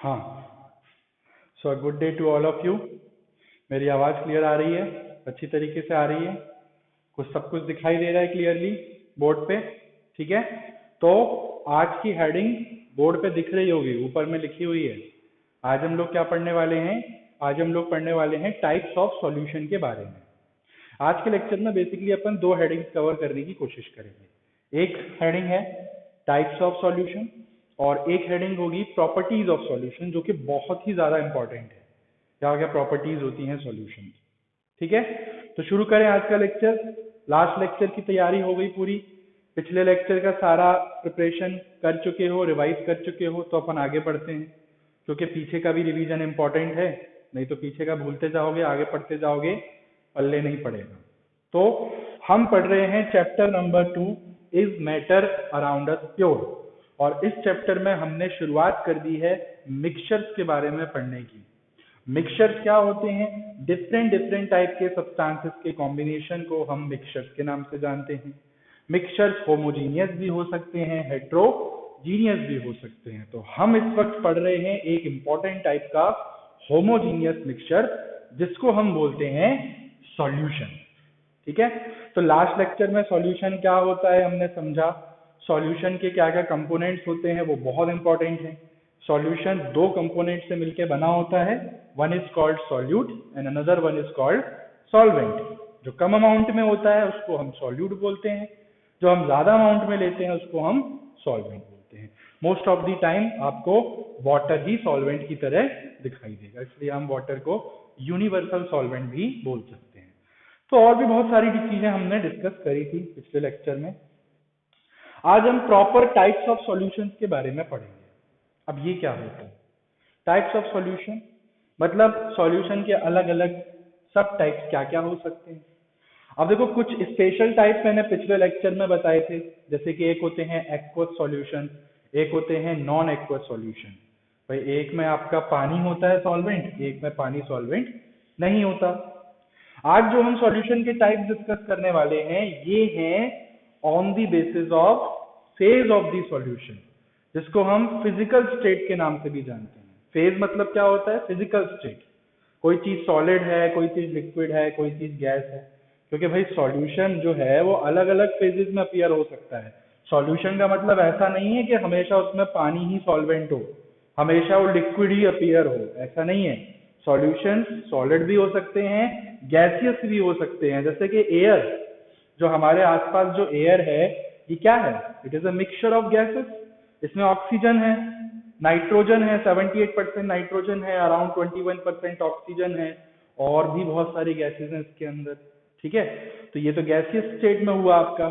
हाँ, so good day to all of you. मेरी आवाज़ क्लियर आ रही है? अच्छी तरीके से आ रही है? सब कुछ दिखाई दे रहा है क्लियरली बोर्ड पे? ठीक है। तो आज की हेडिंग बोर्ड पे दिख रही होगी, ऊपर में लिखी हुई है। आज हम लोग क्या पढ़ने वाले हैं? आज हम लोग पढ़ने वाले हैं टाइप्स ऑफ सॉल्यूशन के बारे में। आज के लेक्चर में बेसिकली अपन दो हेडिंग्स कवर करने की कोशिश करेंगे। एक हेडिंग है टाइप्स ऑफ सॉल्यूशन और एक हेडिंग होगी प्रॉपर्टीज ऑफ सॉल्यूशन, जो कि बहुत ही ज्यादा इंपॉर्टेंट है। क्या क्या प्रॉपर्टीज होती हैं सॉल्यूशन। ठीक है, तो शुरू करें आज का लेक्चर। लास्ट लेक्चर की तैयारी हो गई पूरी? पिछले लेक्चर का सारा प्रिपरेशन कर चुके हो, रिवाइज कर चुके हो? तो अपन आगे बढ़ते हैं, क्योंकि पीछे का भी रिवीजन इंपॉर्टेंट है। नहीं तो पीछे का भूलते जाओगे, आगे पढ़ते जाओगे, पल्ले नहीं पड़ेगा। तो हम पढ़ रहे हैं chapter number 2, is matter around us pure. और इस चैप्टर में हमने शुरुआत कर दी है मिक्सचर्स के बारे में पढ़ने की। मिक्सचर्स क्या होते हैं? डिफरेंट टाइप के सब्सटेंसेस के कॉम्बिनेशन को हम मिक्सचर्स के नाम से जानते हैं। मिक्सचर्स होमोजीनियस भी हो सकते हैं, हेट्रोजीनियस भी हो सकते हैं। तो हम इस वक्त पढ़ रहे हैं एक इंपॉर्टेंट टाइप का होमोजीनियस मिक्सचर, जिसको हम बोलते हैं सॉल्यूशन। ठीक है, तो लास्ट लेक्चर में सॉल्यूशन क्या होता है हमने समझा। सॉल्यूशन के क्या क्या कंपोनेंट्स होते हैं वो बहुत इंपॉर्टेंट है। सॉल्यूशन दो कंपोनेंट से मिलकर बना होता है, one is called solute and another one is called solvent. जो कम अमाउंट में होता है उसको हम सॉल्यूट बोलते हैं, जो हम ज्यादा अमाउंट में लेते हैं उसको हम सॉल्वेंट बोलते हैं। मोस्ट ऑफ द टाइम आपको वाटर ही सॉल्वेंट की तरह दिखाई देगा, इसलिए हम वाटर को यूनिवर्सल सॉल्वेंट भी बोल सकते हैं। तो और भी बहुत सारी चीजें हमने डिस्कस करी थी पिछले लेक्चर में। आज हम प्रॉपर टाइप्स ऑफ सॉल्यूशंस के बारे में पढ़ेंगे। अब ये क्या होता है टाइप्स ऑफ सॉल्यूशन? मतलब सॉल्यूशन के अलग अलग सब टाइप्स क्या क्या हो सकते हैं। अब देखो, कुछ स्पेशल टाइप मैंने पिछले लेक्चर में बताए थे, जैसे कि एक होते हैं एक्वस सॉल्यूशन, एक होते हैं नॉन एक्वस सॉल्यूशन। भाई एक में आपका पानी होता है सॉल्वेंट, एक में पानी सॉल्वेंट नहीं होता। आज जो हम सॉल्यूशन के टाइप डिस्कस करने वाले हैं ये हैं on the basis of phase of the solution, जिसको हम फिजिकल स्टेट के नाम से भी जानते हैं। फेज मतलब क्या होता है? Physical state. कोई चीज सॉलिड है, कोई चीज लिक्विड है, कोई चीज गैस है। क्योंकि भाई सॉल्यूशन जो है वो अलग अलग फेजेस में अपीयर हो सकता है। सॉल्यूशन का मतलब ऐसा नहीं है कि हमेशा उसमें पानी ही सॉल्वेंट हो, हमेशा वो लिक्विड ही अपीयर हो, ऐसा नहीं है। सॉल्यूशन सॉलिड भी हो सकते हैं, गैसियस भी हो सकते हैं। जैसे कि एयर, जो हमारे आसपास जो एयर है ये क्या है? It is a mixture of gases. इसमें ऑक्सीजन है, नाइट्रोजन है, 78% नाइट्रोजन है, अराउंड 21% ऑक्सीजन है, और भी बहुत सारी गैसेस हैं इसके अंदर। ठीक है, तो ये तो गैसियस स्टेट में हुआ आपका।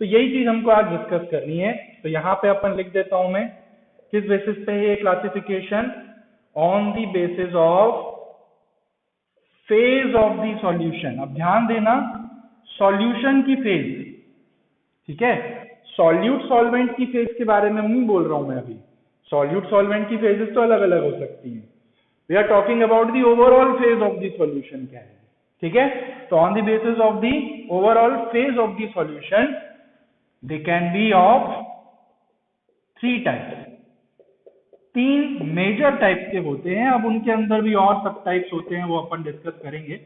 तो यही चीज हमको आज डिस्कस करनी है। तो यहाँ पे अपन लिख देता हूं मैं, किस बेसिस पे है classification? On the basis of phase of the solution. अब ध्यान देना, सॉल्यूशन की फेज। ठीक है, सॉल्यूट सॉल्वेंट की फेज के बारे में नहीं बोल रहा हूं मैं अभी। सॉल्यूट सॉल्वेंट की फेजेस तो अलग अलग हो सकती हैं। We are talking about the overall phase of the solution क्या है। ठीक है, तो on the basis of the overall phase of the solution they can be of 3 types. 3 major types के होते हैं। अब उनके अंदर भी और सब टाइप्स होते हैं, वो अपन डिस्कस करेंगे,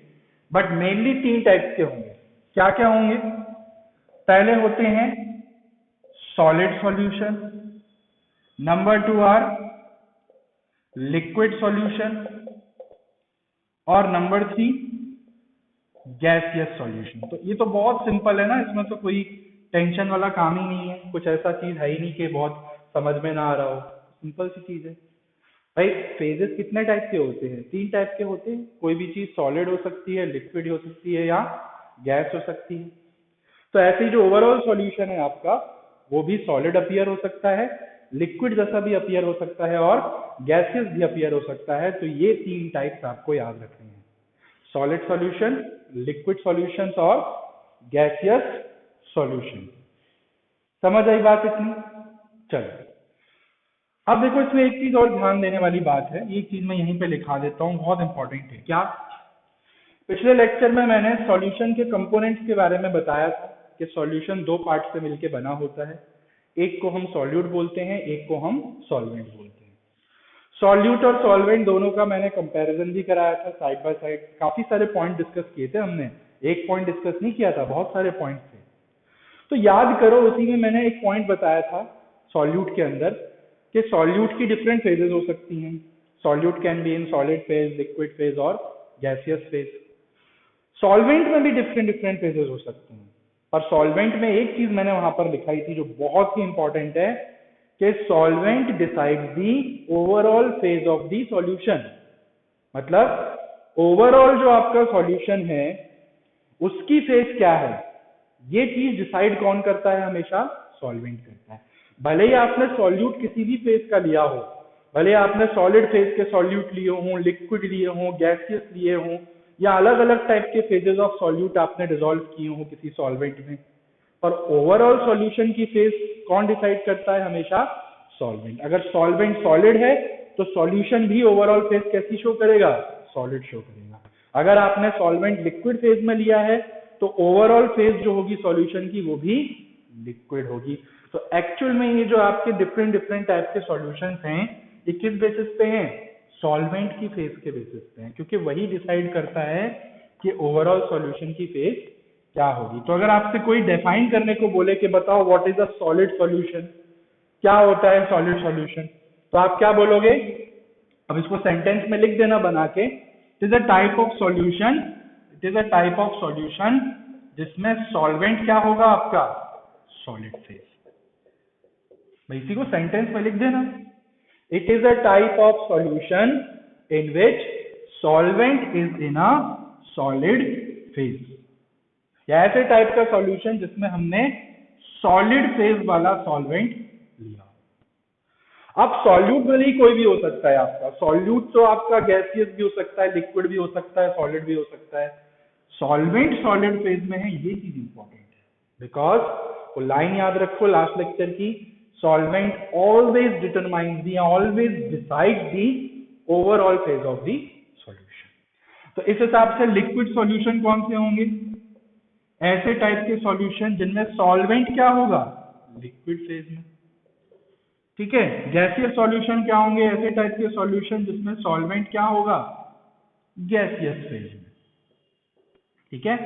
बट मेनली 3 टाइप्स के होंगे। क्या क्या होंगे? पहले होते हैं solid solution, number 2 are liquid solution, और नंबर 3 गैसियस सॉल्यूशन। तो ये तो बहुत सिंपल है ना, इसमें तो कोई टेंशन वाला काम ही नहीं है। कुछ ऐसा चीज है ही नहीं कि बहुत समझ में ना आ रहा हो, सिंपल सी चीज है। भाई फेजेस कितने टाइप के होते हैं? 3 टाइप के होते हैं। कोई भी चीज सॉलिड हो सकती है, लिक्विड हो सकती है, या गैस हो सकती है। तो ऐसे ही जो ओवरऑल सॉल्यूशन है आपका, वो भी सॉलिड अपीयर हो सकता है, लिक्विड जैसा भी अपीयर हो सकता है, और गैसियस भी अपीयर हो सकता है। तो ये 3 टाइप्स आपको याद रखने हैं, सॉलिड सॉल्यूशन, लिक्विड सॉल्यूशंस और गैसियस सॉल्यूशन। समझ आई बात इतनी? चलो, अब देखो, इसमें एक चीज और ध्यान देने वाली बात है। एक चीज मैं यहीं पे लिखा देता हूं, बहुत इंपॉर्टेंट है। क्या? पिछले लेक्चर में मैंने सॉल्यूशन के कंपोनेंट्स के बारे में बताया था कि सॉल्यूशन 2 पार्ट से मिलकर बना होता है। एक को हम सॉल्यूट बोलते हैं, एक को हम सॉल्वेंट बोलते हैं। सॉल्यूट और सॉल्वेंट दोनों का मैंने कंपैरिजन भी कराया था साइड बाय साइड, काफी सारे पॉइंट डिस्कस किए थे हमने, एक पॉइंट डिस्कस नहीं किया था, बहुत सारे पॉइंट थे। तो याद करो, उसी में मैंने एक पॉइंट बताया था सॉल्यूट के अंदर कि सॉल्यूट की डिफरेंट फेजेस हो सकती हैं। Solute can be in solid phase, liquid phase और गैसियस फेज। सॉल्वेंट में भी डिफरेंट डिफरेंट फेजेस हो सकते हैं, पर सॉल्वेंट में एक चीज मैंने वहां पर लिखाई थी जो बहुत ही इंपॉर्टेंट है कि solvent decides the overall phase of the solution. मतलब ओवरऑल जो आपका सॉल्यूशन है उसकी फेज क्या है, ये चीज डिसाइड कौन करता है, हमेशा सॉल्वेंट करता है। भले ही आपने सॉल्यूट किसी भी फेज का लिया हो, भले आपने सॉलिड फेज के सॉल्यूट लिए हों, लिक्विड लिए हों, गैसियस लिए हों, या अलग अलग टाइप के फेजेस ऑफ सॉल्यूट आपने डिसॉल्व किए हों किसी सॉल्वेंट में, पर ओवरऑल सॉल्यूशन की फेज कौन डिसाइड करता है, हमेशा सॉल्वेंट। अगर सॉल्वेंट सॉलिड है तो सॉल्यूशन भी ओवरऑल फेज कैसी शो करेगा, सॉलिड शो करेगा। अगर आपने सॉल्वेंट लिक्विड फेज में लिया है तो ओवरऑल फेज जो होगी सॉल्यूशन की वो भी लिक्विड होगी। तो एक्चुअल में ये जो आपके डिफरेंट डिफरेंट टाइप के सॉल्यूशंस हैं, ये किस बेसिस पे हैं, सॉल्वेंट की फेज के बेसिस पे हैं, क्योंकि वही डिसाइड करता है कि ओवरऑल सॉल्यूशन की फेज क्या होगी। तो अगर आपसे कोई डिफाइन करने को बोले कि बताओ what is a solid solution, क्या होता है सॉलिड सॉल्यूशन, तो आप क्या बोलोगे, अब इसको सेंटेंस में लिख देना बना के, it is a type of solution, it is a type of solution जिसमें सॉल्वेंट क्या होगा आपका, सॉलिड फेज। भाई इसी को सेंटेंस में लिख देना, it is a type of solution in which solvent is in a solid phase, या ऐसे टाइप का सॉल्यूशन जिसमें हमने सॉलिड फेज वाला सॉल्वेंट लिया। अब सॉल्यूट भले ही कोई भी हो सकता है आपका, सॉल्यूट तो आपका गैसियस भी हो सकता है, लिक्विड भी हो सकता है, सॉलिड भी हो सकता है। सॉल्वेंट सॉलिड फेज में है, ये चीज इंपॉर्टेंट है, बिकॉज वो लाइन याद रखो लास्ट लेक्चर की, solvent always determines the, always decide the overall phase of the solution. तो इस हिसाब से लिक्विड सॉल्यूशन कौन से होंगे, ऐसे टाइप के सॉल्यूशन जिनमें सॉल्वेंट क्या होगा, लिक्विड फेज में। ठीक है, गैसियस सॉल्यूशन क्या होंगे, ऐसे टाइप के सॉल्यूशन जिसमें सॉल्वेंट क्या होगा, गैसियस फेज में। ठीक है,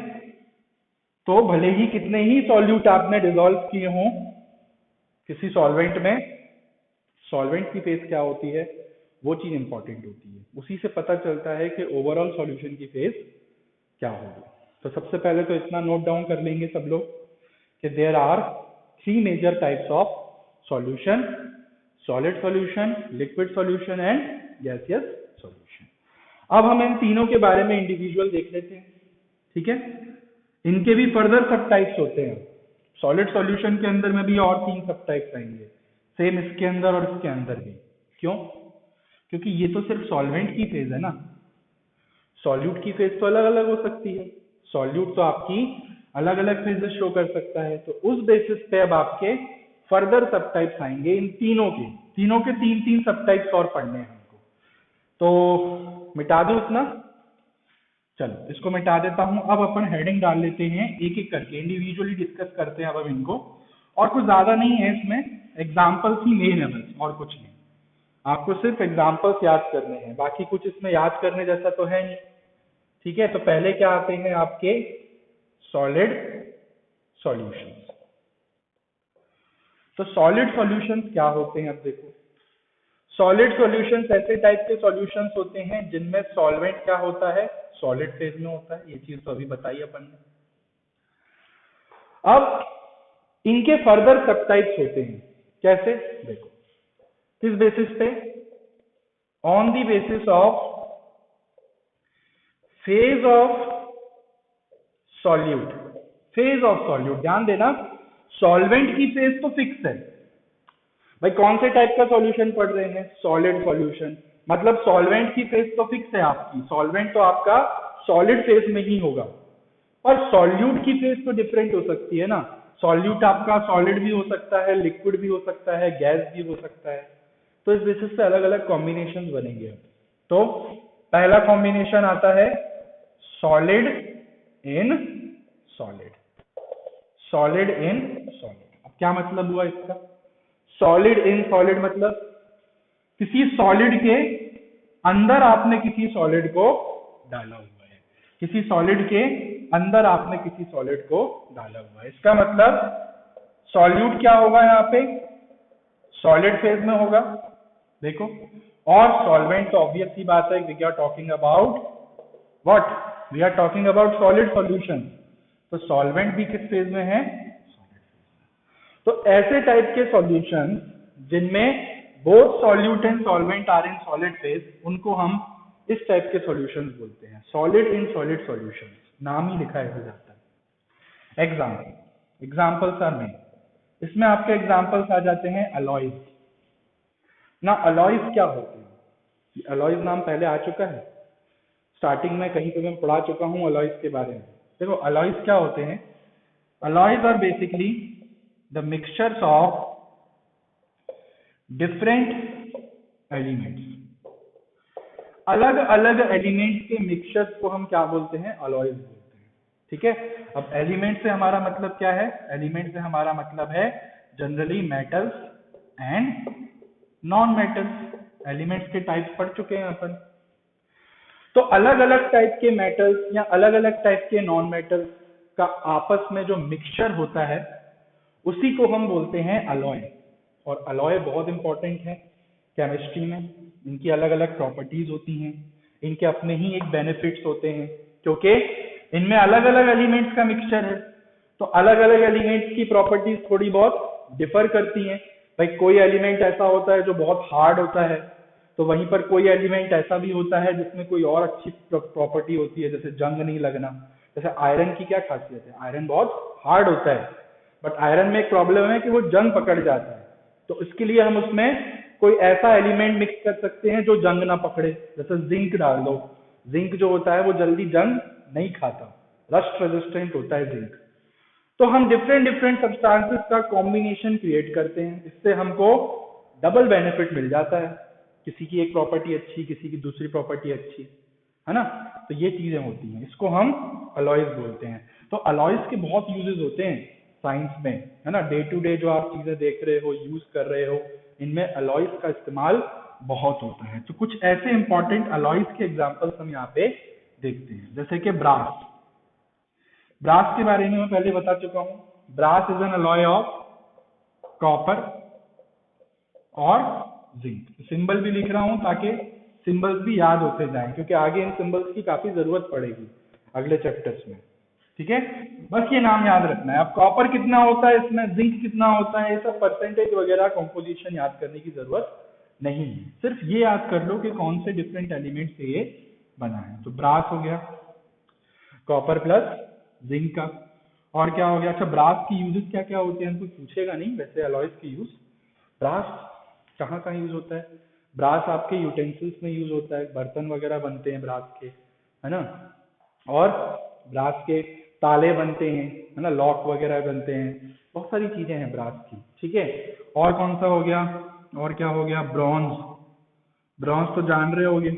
तो भले ही कितने ही सॉल्यूट आपने डिसॉल्व किए हों किसी सॉल्वेंट में, सॉल्वेंट की फेज क्या होती है वो चीज इंपॉर्टेंट होती है, उसी से पता चलता है कि ओवरऑल सॉल्यूशन की फेज क्या होगी। तो सबसे पहले तो इतना नोट डाउन कर लेंगे सब लोग कि there are 3 major types of solution, solid solution, liquid solution and gaseous solution. अब हम इन तीनों के बारे में इंडिविजुअल देख लेते हैं। ठीक है, इनके भी फर्दर सब टाइप्स होते हैं, सॉलिड सॉल्यूशन के अंदर में भी और 3 सब टाइप्स आएंगे, सेम इसके अंदर और इसके अंदर भी। क्यों, क्योंकि ये तो सिर्फ सॉल्वेंट की फेज है ना, सॉल्यूट की फेज तो अलग अलग हो सकती है, सॉल्यूट तो आपकी अलग अलग फेजेस शो कर सकता है। तो उस बेसिस पे अब आपके फर्दर सब टाइप्स आएंगे, इन तीनों के 3 सब टाइप्स और पढ़ने हैं हमको। तो मिटा दो इतना, चलो इसको मिटा देता हूं। अब अपन हेडिंग डाल लेते हैं, एक एक करके इंडिविजुअली डिस्कस करते हैं अब इनको, और कुछ ज्यादा नहीं है इसमें, एग्जाम्पल्स ही मेन है बस, और कुछ नहीं। आपको सिर्फ एग्जाम्पल्स याद करने हैं, बाकी कुछ इसमें याद करने जैसा तो है नहीं। ठीक है, तो पहले क्या आते हैं आपके सॉलिड सॉल्यूशंस। तो सॉलिड सॉल्यूशंस क्या होते हैं, अब देखो, सॉलिड सॉल्यूशंस ऐसे टाइप के सॉल्यूशंस होते हैं जिनमें सॉल्वेंट क्या होता है, सॉलिड फेज में होता है, ये चीज तो अभी बताई अपन ने। अब इनके फर्दर सब टाइप्स होते हैं, कैसे, देखो, किस बेसिस पे, on the basis of phase of solute, phase of solute, ध्यान देना, सॉल्वेंट की फेज तो फिक्स है भाई, कौन से टाइप का सॉल्यूशन पढ़ रहे हैं, सॉलिड सॉल्यूशन, मतलब सॉल्वेंट की फेज तो फिक्स है आपकी, सॉल्वेंट तो आपका सॉलिड फेज में ही होगा, और सॉल्यूट की फेज तो डिफरेंट हो सकती है ना, सॉल्यूट आपका सॉलिड भी हो सकता है, लिक्विड भी हो सकता है, गैस भी हो सकता है। तो इस बेसिस पे अलग अलग कॉम्बिनेशन बनेंगे। अब तो पहला कॉम्बिनेशन आता है solid in solid, solid in solid. अब क्या मतलब हुआ इसका, सॉलिड इन सॉलिड मतलब किसी सॉलिड के अंदर आपने किसी सॉलिड को डाला हुआ है, किसी सॉलिड के अंदर आपने किसी सॉलिड को डाला हुआ है। इसका मतलब सॉल्यूट क्या होगा यहाँ पे, सॉलिड फेज में होगा, देखो। और सॉल्वेंट तो ऑब्वियस सी बात है, we are talking about what, we are talking about solid solution, तो सॉल्वेंट भी किस फेज में है, तो ऐसे टाइप के सॉल्यूशन जिनमें both solute and solvent are in solid phase, उनको हम इस टाइप के सॉल्यूशंस बोलते हैं, सॉलिड इन सॉलिड सॉल्यूशंस, नाम ही लिखा हो जाता है। एग्जाम्पल्स आर मेड, इसमें आपके एग्जाम्पल्स आ जाते हैं अलॉयज। ना अलॉयज क्या होते हैं, अलॉयज नाम पहले आ चुका है, स्टार्टिंग में कहीं पे मैं पढ़ा चुका हूं अलॉयज के बारे में। देखो अलॉयज क्या होते हैं, alloys are basically the mixtures of different elements, अलग अलग एलिमेंट्स के मिक्सचर्स को हम क्या बोलते हैं, अलॉयज बोलते हैं। ठीक है, अब एलिमेंट से हमारा मतलब क्या है, एलिमेंट से हमारा मतलब है generally metals and non metals. Elements के टाइप्स पढ़ चुके हैं अपन, तो अलग अलग टाइप के मेटल्स या अलग अलग टाइप के नॉन मेटल्स का आपस में जो मिक्सचर होता है उसी को हम बोलते हैं अलॉय। और अलॉय बहुत इंपॉर्टेंट है केमिस्ट्री में, इनकी अलग अलग प्रॉपर्टीज होती हैं, इनके अपने ही एक बेनिफिट्स होते हैं, क्योंकि इनमें अलग अलग एलिमेंट्स का मिक्सचर है, तो अलग अलग एलिमेंट्स की प्रॉपर्टीज थोड़ी बहुत डिफर करती हैं। भाई कोई एलिमेंट ऐसा होता है जो बहुत हार्ड होता है, तो वहीं पर कोई एलिमेंट ऐसा भी होता है जिसमें कोई और अच्छी प्रॉपर्टी होती है, जैसे जंग नहीं लगना। जैसे आयरन की क्या खासियत है, आयरन बहुत हार्ड होता है, बट आयरन में एक प्रॉब्लम है कि वो जंग पकड़ जाता है, तो इसके लिए हम उसमें कोई ऐसा एलिमेंट मिक्स कर सकते हैं जो जंग ना पकड़े, जैसे जिंक डाल दो, जिंक जो होता है वो जल्दी जंग नहीं खाता, रस्ट रेजिस्टेंट होता है जिंक। तो हम डिफरेंट डिफरेंट सब्सटेंसेस का कॉम्बिनेशन क्रिएट करते हैं, इससे हमको डबल बेनिफिट मिल जाता है, किसी की एक प्रॉपर्टी अच्छी, किसी की दूसरी प्रॉपर्टी अच्छी, है ना। तो ये चीजें होती हैं, इसको हम अलॉयज बोलते हैं। तो अलॉयज के बहुत यूजेस होते हैं साइंस में, है ना, डे टू डे जो आप चीजें देख रहे हो, यूज कर रहे हो, इनमें अलॉयज का इस्तेमाल बहुत होता है। तो कुछ ऐसे इंपॉर्टेंट अलॉयज के एग्जांपल्स हम यहाँ पे देखते हैं, जैसे कि ब्रास। ब्रास के बारे में मैं पहले बता चुका हूं, brass is an alloy of copper और जिंक। सिंबल भी लिख रहा हूं ताकि सिंबल्स भी याद होते जाएं, क्योंकि आगे इन सिंबल्स की काफी जरूरत पड़ेगी अगले चैप्टर्स में। ठीक है, बस ये नाम याद रखना है। अब कॉपर कितना होता है इसमें, जिंक कितना होता है, ये सब परसेंटेज वगैरह कॉम्पोजिशन याद करने की जरूरत नहीं है, सिर्फ ये याद कर लो कि कौन से डिफरेंट एलिमेंट से ये बना है। तो ब्रास हो गया, कॉपर प्लस जिंक का। और क्या हो गया, अच्छा ब्रास की यूजेस क्या क्या होते हैं, कोई पूछेगा नहीं वैसे अलॉयज की यूज। ब्रास कहाँ कहाँ यूज होता है, ब्रास आपके यूटेंसिल्स में यूज होता है, बर्तन वगैरह बनते हैं ब्रास के, है ना, और ब्रास के ताले बनते हैं, है ना, लॉक वगैरह बनते हैं, बहुत सारी चीजें हैं ब्रास की। ठीक है, और कौन सा हो गया, और क्या हो गया, ब्रॉन्ज। ब्रॉन्ज तो जान रहे होगे,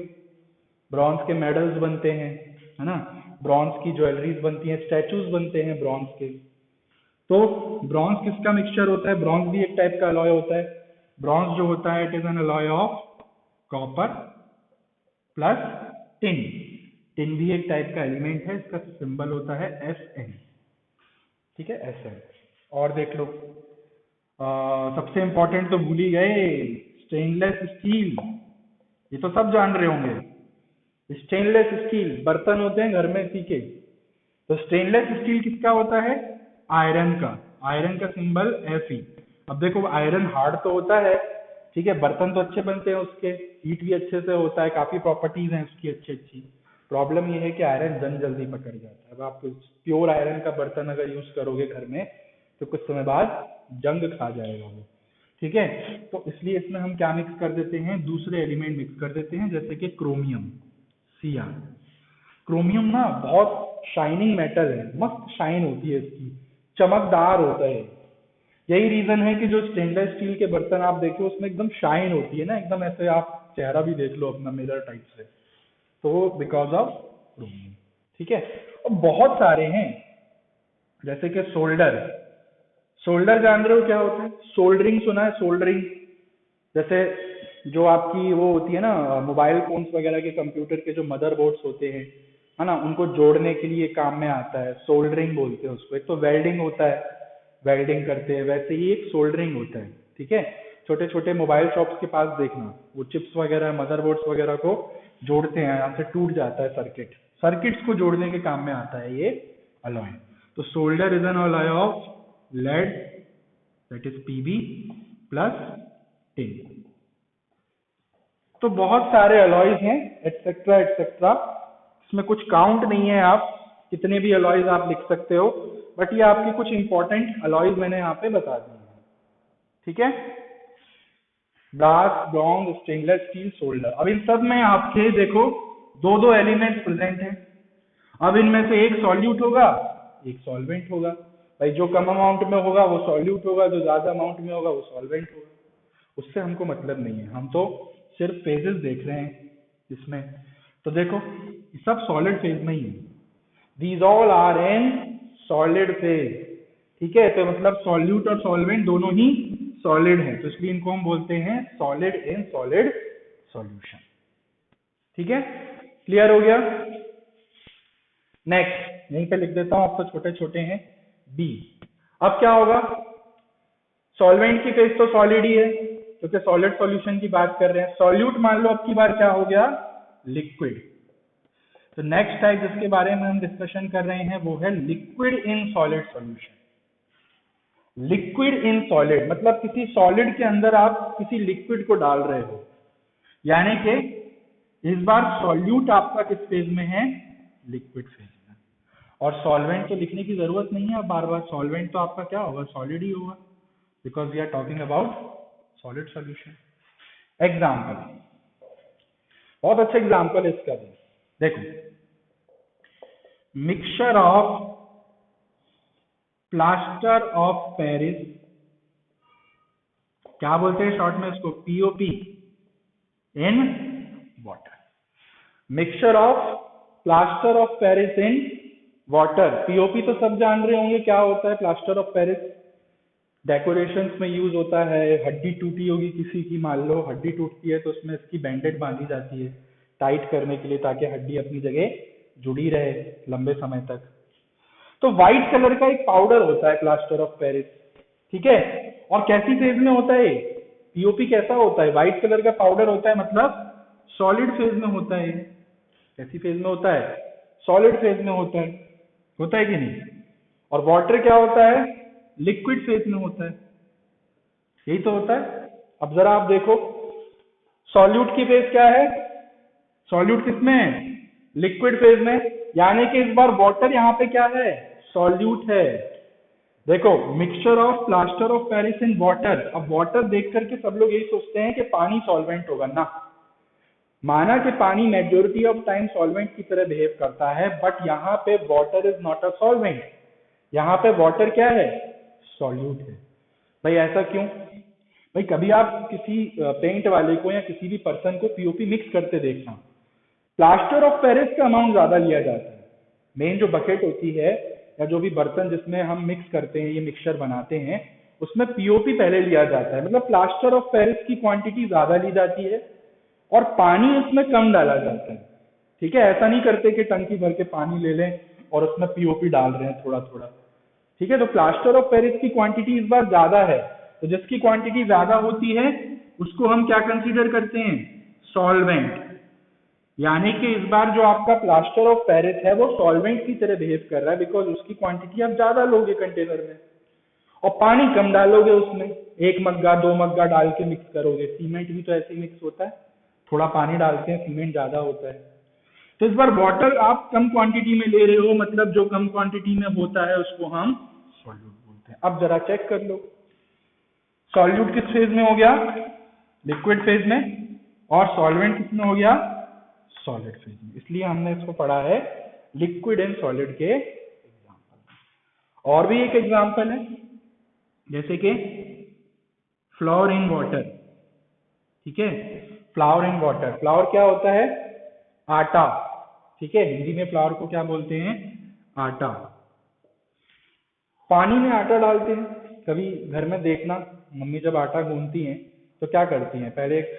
ब्रॉन्ज के मेडल्स बनते हैं, है ना, ब्रॉन्ज की ज्वेलरीज बनती हैं, स्टैचूज बनते हैं ब्रॉन्ज के। तो ब्रॉन्ज किसका मिक्सचर होता है, ब्रॉन्ज भी एक टाइप का अलॉय होता है। ब्रॉन्ज जो होता है it is an alloy of copper plus tin. Tin भी एक टाइप का एलिमेंट है, इसका सिंबल होता है Sn। ठीक है, Sn। और देख लो, सबसे इंपॉर्टेंट तो भूल ही गए, स्टेनलेस स्टील। ये तो सब जान रहे होंगे, स्टेनलेस स्टील बर्तन होते हैं घर में सीखे। तो स्टेनलेस स्टील किसका होता है, आयरन का। आयरन का सिंबल Fe। अब देखो आयरन हार्ड तो होता है, ठीक है, बर्तन तो अच्छे बनते हैं उसके, हीट भी अच्छे से होता है, काफी प्रॉपर्टीज हैं उसकी अच्छी अच्छी। प्रॉब्लम ये है कि आयरन जंग जल्दी पकड़ जाता है। अब आप प्योर आयरन का बर्तन अगर यूज करोगे घर में तो कुछ समय बाद जंग खा जाएगा वो। ठीक है, तो इसलिए इसमें हम क्या मिक्स कर देते हैं, दूसरे एलिमेंट मिक्स कर देते हैं, जैसे कि क्रोमियम, Cr। क्रोमियम ना बहुत शाइनिंग मेटल है, मस्त शाइन होती है इसकी, चमकदार होता है। यही रीजन है कि जो स्टेनलेस स्टील के बर्तन आप देखो उसमें एकदम शाइन होती है ना, एकदम ऐसे आप चेहरा भी देख लो अपना मिरर टाइप से, तो बिकॉज ऑफ क्रोमियम। ठीक है, और बहुत सारे हैं, जैसे कि सोल्डर। सोल्डर जान रहे हो क्या होता है, सोल्डरिंग सुना है, सोल्डरिंग, जैसे जो आपकी वो होती है ना मोबाइल फोन्स वगैरह के कंप्यूटर के जो मदरबोर्ड्स होते हैं, है ना, उनको जोड़ने के लिए काम में आता है। सोल्डरिंग बोलते हैं उसको। एक तो वेल्डिंग होता है, वेल्डिंग करते हैं, वैसे ही एक सोल्डरिंग होता है। ठीक है, छोटे छोटे मोबाइल शॉप्स के पास देखना, वो चिप्स वगैरह मदरबोर्ड्स वगैरह को जोड़ते हैं, यहाँ से टूट जाता है सर्किट, सर्किट्स को जोड़ने के काम में आता है ये अलॉय। तो solder is an alloy of lead, that is PB plus tin. तो बहुत सारे अलॉयज हैं, एटसेट्रा एटसेट्रा। इसमें कुछ काउंट नहीं है, आप कितने भी अलॉयज आप लिख सकते हो, बट ये आपके कुछ इंपॉर्टेंट अलॉयज मैंने यहाँ पे बता दिए हैं। ठीक है, brass, bronze, stainless steel, solder. अब इन सब में आपके देखो दो दो एलिमेंट्स प्रेजेंट हैं। अब इनमें से एक सॉल्यूट होगा, एक सॉल्वेंट होगा। भाई जो कम अमाउंट में होगा वो सॉल्यूट होगा, जो ज्यादा अमाउंट में होगा वो सॉल्वेंट होगा। उससे हमको मतलब नहीं है, हम तो सिर्फ फेजेस देख रहे हैं इसमें। तो देखो ये सब सॉलिड फेज में ही है, these all are in solid phase. ठीक है, तो मतलब सॉल्यूट और सॉल्वेंट दोनों ही सॉलिड है, तो इसलिए इनको हम बोलते हैं सॉलिड इन सॉलिड सॉल्यूशन। ठीक है, क्लियर हो गया। नेक्स्ट यहीं पे लिख देता हूं, अब तो छोटे छोटे हैं बी। अब क्या होगा, सॉल्वेंट की फेज तो सॉलिड ही है क्योंकि सॉलिड सॉल्यूशन की बात कर रहे हैं। सॉल्यूट मान लो अब की बार क्या हो गया, लिक्विड। तो नेक्स्ट टाइप जिसके बारे में हम डिस्कशन कर रहे हैं वो है liquid in solid solution. Liquid in solid मतलब किसी सॉलिड के अंदर आप किसी लिक्विड को डाल रहे हो, यानी कि इस बार सॉल्यूट आपका किस फेज में है, लिक्विड फेज में। और सॉल्वेंट तो लिखने की जरूरत नहीं है अब बार बार, सॉल्वेंट तो आपका क्या होगा, सॉलिड ही होगा, because we are talking about solid solution. Example, बहुत अच्छा एग्जाम्पल है इसका। देखो, mixture of plaster of Paris, क्या बोलते हैं शॉर्ट में इसको, POP, in water. Mixture of plaster of Paris in water. POP तो सब जान रहे होंगे क्या होता है, प्लास्टर ऑफ पेरिस डेकोरेशंस में यूज होता है। हड्डी टूटी होगी किसी की, मान लो हड्डी टूटती है तो उसमें इसकी बैंडेड बांधी जाती है टाइट करने के लिए, ताकि हड्डी अपनी जगह जुड़ी रहे लंबे समय तक। तो व्हाइट कलर का एक पाउडर होता है प्लास्टर ऑफ पेरिस। ठीक है, और कैसी फेज में होता है, पीओपी कैसा होता है, व्हाइट कलर का पाउडर होता है, मतलब सॉलिड फेज में होता है। कैसी फेज में होता है, सॉलिड फेज में होता है कि नहीं। और वाटर क्या होता है, लिक्विड फेज में होता है, यही तो होता है। अब जरा आप देखो, सॉल्यूट की फेज क्या है, सॉल्यूट किसमें है, लिक्विड फेज में, यानी कि इस बार वाटर यहाँ पे क्या है, सॉल्यूट है। देखो, mixture of plaster of Paris in water. अब वाटर देख करके सब लोग यही सोचते हैं कि पानी सॉल्वेंट होगा ना, माना कि पानी मेजोरिटी ऑफ टाइम सॉल्वेंट की तरह बिहेव करता है, बट यहाँ पे water is not a solvent, यहाँ पे वाटर क्या है, सॉल्यूट है। भाई ऐसा क्यों, भाई कभी आप किसी पेंट वाले को या किसी भी पर्सन को पीओपी मिक्स करते देखना, प्लास्टर ऑफ पेरिस का अमाउंट ज्यादा लिया जाता है। मेन जो बकेट होती है या जो भी बर्तन जिसमें हम मिक्स करते हैं, ये मिक्सचर बनाते हैं, उसमें पीओपी पहले लिया जाता है, मतलब प्लास्टर ऑफ पेरिस की क्वांटिटी ज्यादा ली जाती है और पानी उसमें कम डाला जाता है। ठीक है, ऐसा नहीं करते कि टंकी भर के पानी ले लें और उसमें पीओपी डाल रहे हैं थोड़ा थोड़ा। ठीक है, तो प्लास्टर ऑफ पेरिस की क्वांटिटी इस बार ज्यादा है, तो जिसकी क्वांटिटी ज्यादा होती है उसको हम क्या कंसीडर करते हैं, सॉल्वेंट। यानी कि इस बार जो आपका प्लास्टर ऑफ पेरिस है वो सॉल्वेंट की तरह बिहेव कर रहा है, बिकॉज उसकी क्वांटिटी आप ज्यादा लोगे कंटेनर में और पानी कम डालोगे उसमें, एक मग्गा दो मग्गा डाल के मिक्स करोगे। सीमेंट भी तो ऐसे ही मिक्स होता है, थोड़ा पानी डालते हैं, सीमेंट ज्यादा होता है। तो इस बार वाटर आप कम क्वांटिटी में ले रहे हो, मतलब जो कम क्वांटिटी में होता है उसको हम सॉल्यूट बोलते हैं। अब जरा चेक कर लो, सॉल्यूट किस फेज में हो गया, लिक्विड फेज में, और सॉल्वेंट किस में हो गया, सॉलिड फेज में। इसलिए हमने इसको पढ़ा है लिक्विड एंड सॉलिड के एग्जांपल। और भी एक एग्जांपल है, जैसे कि फ्लावर इन वाटर। ठीक है, फ्लावर इन वाटर, फ्लावर क्या होता है, आटा। ठीक है, हिंदी में फ्लावर को क्या बोलते हैं, आटा। पानी में आटा डालते हैं, कभी घर में देखना मम्मी जब आटा गूंथती हैं तो क्या करती हैं, पहले एक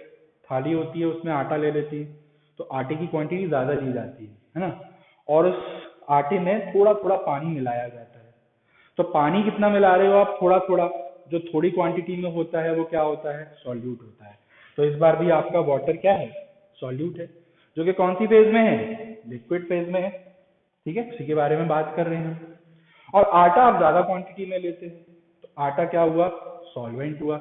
थाली होती है उसमें आटा ले लेती है, तो आटे की क्वांटिटी ज़्यादा ली जाती है ना, और उस आटे में थोड़ा थोड़ा पानी मिलाया जाता है। तो पानी कितना मिला रहे हो आप? थोड़ा थोड़ा। जो थोड़ी क्वांटिटी में होता है वो क्या होता है? सॉल्यूट होता है। तो इस बार भी आपका वाटर क्या है? सॉल्यूट है, जो कि कौन सी फेज में है? लिक्विड फेज में है। ठीक है, उसी के बारे में बात कर रहे हैं। और आटा आप ज्यादा क्वांटिटी में लेते हैं, तो आटा क्या हुआ? सॉल्वेंट हुआ।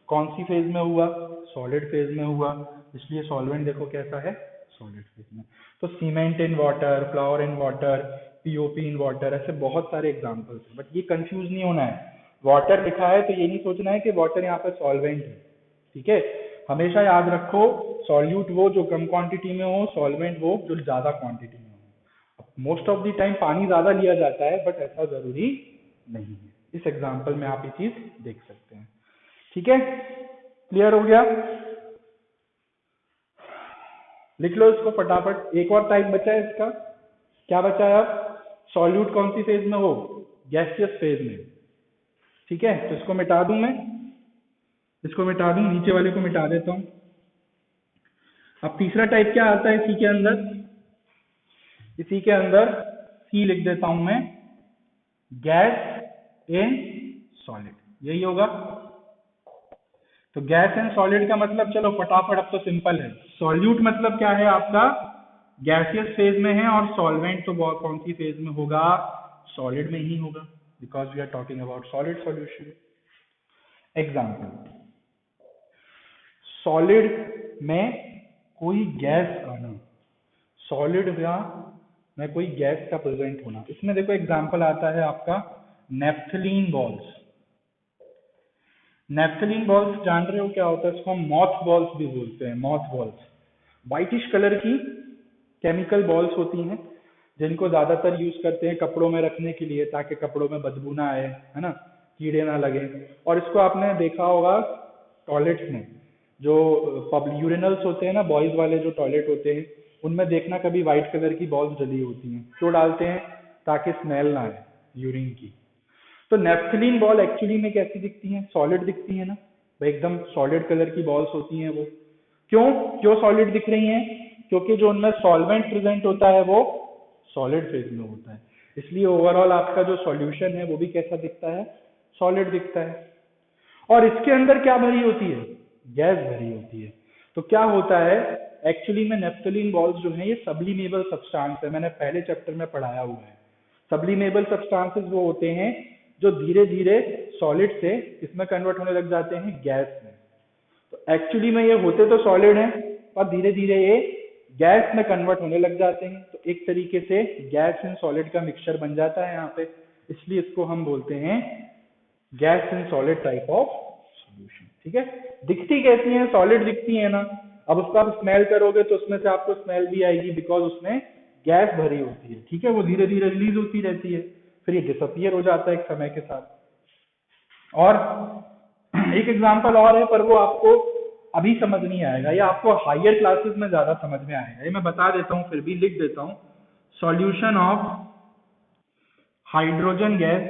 कौन सी फेज में हुआ? सॉलिड फेज में हुआ, इसलिए सॉल्वेंट देखो कैसा है? सॉलिड फेज में। तो cement in water, flower in water, POP in water, ऐसे बहुत सारे एग्जांपल्स हैं, बट ये कंफ्यूज नहीं होना है। वाटर लिखा है तो ये नहीं सोचना है कि वाटर यहाँ पे सॉल्वेंट है। ठीक है, हमेशा याद रखो सॉल्यूट वो जो कम क्वांटिटी में हो, सॉल्वेंट वो जो ज्यादा क्वांटिटी में हो। मोस्ट ऑफ द टाइम पानी ज्यादा लिया जाता है, बट ऐसा जरूरी नहीं है। इस एग्जांपल में आप ये चीज देख सकते हैं। ठीक है, क्लियर हो गया? लिख लो इसको फटाफट। एक और टाइप बचा है इसका, क्या बचा है अब? सॉल्यूट कौन सी फेज में हो? गैसियस फेज में। ठीक है, तो इसको मिटा दूं मैं, इसको मिटा दूं, नीचे वाले को मिटा देता हूं। अब तीसरा टाइप क्या आता है इसी के अंदर? इसी के अंदर सी लिख देता हूं मैं, गैस इन सॉलिड, यही होगा। तो गैस एंड सॉलिड का मतलब, चलो फटाफट, अब तो सिंपल है। सॉल्यूट मतलब क्या है आपका? गैसियस फेज में है, और सॉल्वेंट तो कौन सी फेज में होगा? सॉलिड में ही होगा, because we are talking about solid solution. Example, solid में कोई गैस आना, सॉलिड में कोई गैस का प्रेजेंट होना। इसमें देखो एग्जाम्पल आता है आपका नेफ्थलीन बॉल्स। नेफ्थलीन बॉल्स जान रहे हो क्या होता है? इसको हम मॉथ बॉल्स भी बोलते हैं। मॉथ बॉल्स व्हाइटिश कलर की केमिकल बॉल्स होती हैं, जिनको ज्यादातर यूज करते हैं कपड़ों में रखने के लिए, ताकि कपड़ों में बदबू ना आए, है ना, कीड़े ना लगे। और इसको आपने देखा होगा टॉयलेट्स में, जो पब्लिक यूरिनल्स होते हैं ना, बॉयज वाले जो टॉयलेट होते हैं, उनमें देखना कभी व्हाइट कलर की बॉल्स डली होती हैं। क्यों डालते हैं? ताकि स्मेल ना आए यूरिन की। तो नेफ्थलीन बॉल एक्चुअली में कैसी दिखती हैं? सॉलिड दिखती है ना भाई, एकदम सॉलिड कलर की बॉल्स होती हैं वो। क्यों क्यों सॉलिड दिख रही हैं? क्योंकि जो उनमें सॉल्वेंट प्रेजेंट होता है वो सॉलिड फेज में होता है, इसलिए ओवरऑल आपका जो सॉल्यूशन है वो भी कैसा दिखता है? सॉलिड दिखता है। और इसके अंदर क्या भरी होती है? गैस भरी होती है। तो क्या होता है एक्चुअली में? नेफ्थलीन बॉल्स जो है ये सब्लिमेबल सब्सटेंस है, मैंने पहले चैप्टर में पढ़ाया हुआ है। सब्लिमेबल सब्सटेंसेस वो होते हैं जो धीरे धीरे सॉलिड से इसमें कन्वर्ट होने लग जाते हैं गैस में। तो एक्चुअली में ये होते तो सॉलिड हैं, और धीरे धीरे ये गैस में कन्वर्ट होने लग जाते हैं। तो एक तरीके से गैस एंड सॉलिड का मिक्सचर बन जाता है यहाँ पे, इसलिए इसको हम बोलते हैं gas and solid type of solution. ठीक है, दिखती कैसी है? सॉलिड दिखती है ना। अब उसको आप स्मेल करोगे तो उसमें से आपको स्मेल भी आएगी, बिकॉज उसमें गैस भरी होती है। ठीक है, वो धीरे धीरे रिलीज होती रहती है, फिर ये डिसअपियर हो जाता है एक समय के साथ। और एक एग्जांपल और है, पर वो आपको अभी समझ नहीं आएगा, ये आपको हायर क्लासेस में ज्यादा समझ में आएगा। ये मैं बता देता हूँ, फिर भी लिख देता हूँ। Solution of hydrogen gas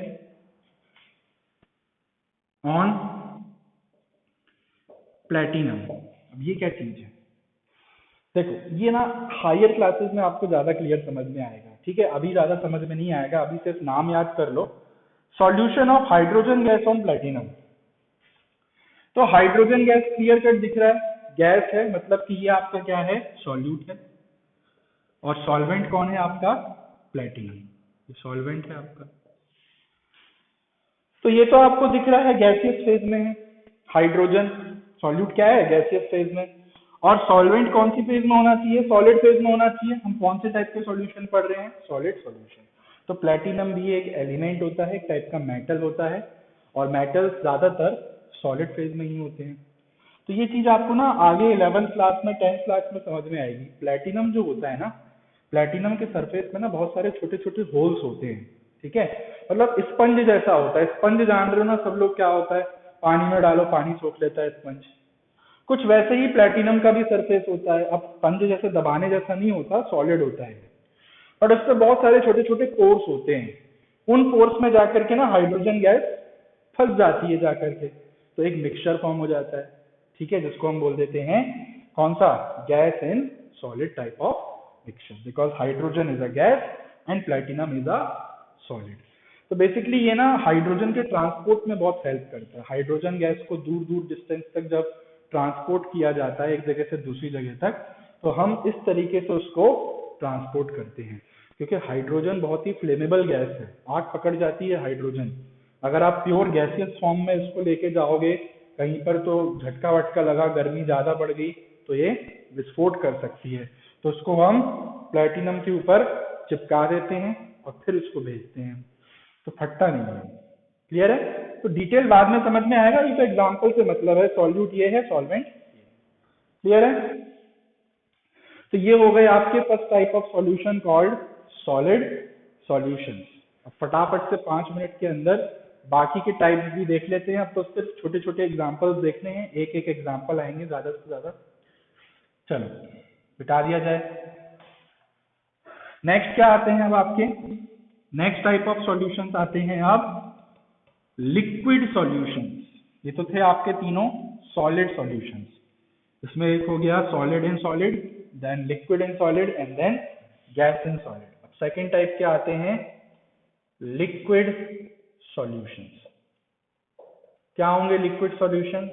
on platinum. अब ये क्या चीज है? देखो ये ना हायर क्लासेस में आपको ज्यादा क्लियर समझ में आएगा। ठीक है, अभी ज्यादा समझ में नहीं आएगा, अभी सिर्फ नाम याद कर लो। Solution of hydrogen gas on platinum. तो हाइड्रोजन गैस क्लियर कट दिख रहा है, गैस है, मतलब कि ये आपका क्या है? सॉल्यूट है। और सॉल्वेंट कौन है आपका? प्लेटिनम, ये सॉल्वेंट है आपका। तो ये तो आपको दिख रहा है गैसियस फेज में है हाइड्रोजन। सॉल्यूट क्या है? गैसियस फेज में। और सॉल्वेंट कौन सी फेज में होना चाहिए? सॉलिड फेज में होना चाहिए। हम कौन से टाइप के सॉल्यूशन पढ़ रहे हैं? Solid solution. तो प्लेटिनम भी एक एलिमेंट होता है, एक टाइप का मेटल होता है, और मेटल्स ज्यादातर सॉलिड फेज में ही होते हैं। तो ये चीज आपको ना आगे 11th क्लास में 10th क्लास में समझ में आएगी। प्लेटिनम जो होता है ना, प्लेटिनम के सरफेस में ना बहुत सारे छोटे छोटे होल्स होते हैं। ठीक है, मतलब स्पंज जैसा होता है। स्पंज जान रहे हो ना सब लोग, क्या होता है? पानी में डालो पानी सोख लेता है स्पंज। कुछ वैसे ही प्लेटिनम का भी सरफेस होता है। अब स्पंज जैसे दबाने जैसा नहीं होता, सॉलिड होता है, और उससे बहुत सारे छोटे छोटे पोर्स होते हैं। उन पोर्स में जाकर के ना हाइड्रोजन गैस फंस जाती है जाकर के, तो एक मिक्सचर फॉर्म हो जाता है। ठीक है, जिसको हम बोल देते हैं कौन सा? Gas in solid type of mixture, because hydrogen is a gas and platinum is a solid. तो बेसिकली ये ना हाइड्रोजन के ट्रांसपोर्ट में बहुत हेल्प करता है। हाइड्रोजन गैस को दूर दूर डिस्टेंस तक जब ट्रांसपोर्ट किया जाता है एक जगह से दूसरी जगह तक, तो हम इस तरीके से उसको ट्रांसपोर्ट करते हैं, क्योंकि हाइड्रोजन बहुत ही फ्लेमेबल गैस है, आग पकड़ जाती है हाइड्रोजन। अगर आप प्योर गैसियस फॉर्म में इसको लेके जाओगे कहीं पर, तो झटका वटका लगा, गर्मी ज्यादा बढ़ गई तो ये विस्फोट कर सकती है। तो उसको हम प्लेटिनम के ऊपर चिपका देते हैं और फिर उसको भेजते हैं, तो फटता नहीं है। क्लियर है? तो डिटेल बाद में समझ में आएगा, ये तो एग्जांपल से मतलब है, सॉल्यूट ये है, सॉल्वेंट। क्लियर है? तो ये हो गए आपके first type of solution called solid solutions. अब फटाफट से 5 मिनट के अंदर बाकी के टाइप्स भी देख लेते हैं। अब तो सिर्फ छोटे छोटे एग्जांपल्स देखने हैं, एक एक एग्जांपल आएंगे ज्यादा से ज्यादा। चलो बिता दिया जाए। नेक्स्ट क्या आते हैं अब आपके? नेक्स्ट टाइप ऑफ सॉल्यूशंस आते हैं अब लिक्विड सॉल्यूशंस। ये तो थे आपके तीनों सॉलिड सॉल्यूशंस। इसमें एक हो गया solid in solid, then liquid in solid and then gas in solid. अब सेकेंड टाइप के आते हैं लिक्विड सॉल्यूशंस। क्या होंगे लिक्विड सॉल्यूशंस?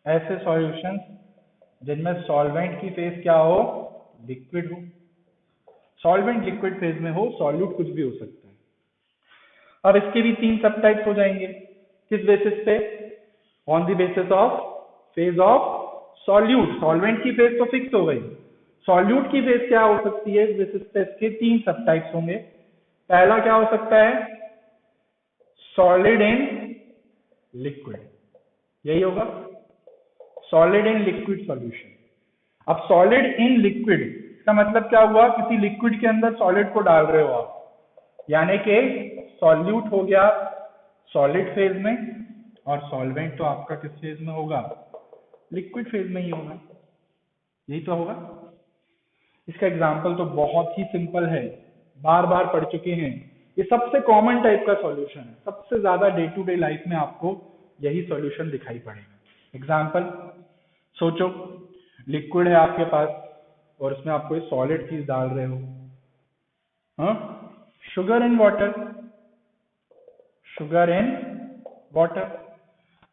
ऐसे सॉल्यूशंस जिनमें सॉल्वेंट की फेज क्या हो? लिक्विड हो। सॉल्वेंट लिक्विड फेज में हो, सॉल्यूट कुछ भी हो सकता है। अब इसके भी 3 सब टाइप्स हो जाएंगे। किस बेसिस पे? On the basis of phase of solute. Solvent की फेज तो फिक्स हो गई, सॉल्यूट की फेज क्या हो सकती है? इस बेसिस पे इसके 3 सब टाइप्स होंगे। पहला क्या हो सकता है? सॉलिड इन लिक्विड, यही होगा सॉलिड इन लिक्विड सॉल्यूशन। अब सॉलिड इन लिक्विड का मतलब क्या हुआ? किसी लिक्विड के अंदर सॉलिड को डाल रहे हो आप, यानी कि सॉल्यूट हो गया सॉलिड फेज में, और सॉल्वेंट तो आपका किस फेज में होगा? लिक्विड फेज में ही होगा। यही तो होगा। इसका एग्जांपल तो बहुत ही सिंपल है, बार बार पढ़ चुके हैं। ये सबसे कॉमन टाइप का सॉल्यूशन है, सबसे ज्यादा डे टू डे लाइफ में आपको यही सॉल्यूशन दिखाई पड़ेगा। एग्जांपल सोचो, लिक्विड है आपके पास और उसमें आप कोई सॉलिड चीज डाल रहे हो। हाँ, sugar in water, sugar in water.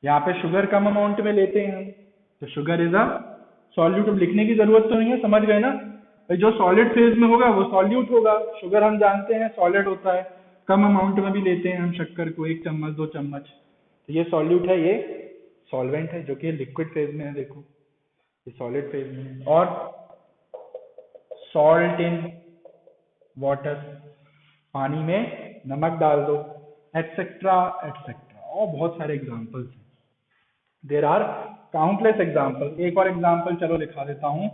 यहाँ पे शुगर कम अमाउंट में लेते हैं हम, तो शुगर इज अ सॉल्यूट। अब लिखने की जरूरत तो नहीं है, समझ गए ना? भाई जो सॉलिड फेज में होगा वो सॉल्यूट होगा। शुगर हम जानते हैं सॉलिड होता है, कम अमाउंट में भी लेते हैं हम शक्कर को, 1 चम्मच 2 चम्मच, तो ये सॉल्यूट है, ये सॉल्वेंट है, जो कि लिक्विड फेज में है। देखो ये सॉलिड फेज में है। और सॉल्ट इन वाटर, पानी में नमक डाल दो, एटसेट्रा एटसेट्रा, और बहुत सारे एग्जाम्पल्स हैं। There are countless example. एक और एग्जाम्पल चलो लिखा देता हूं,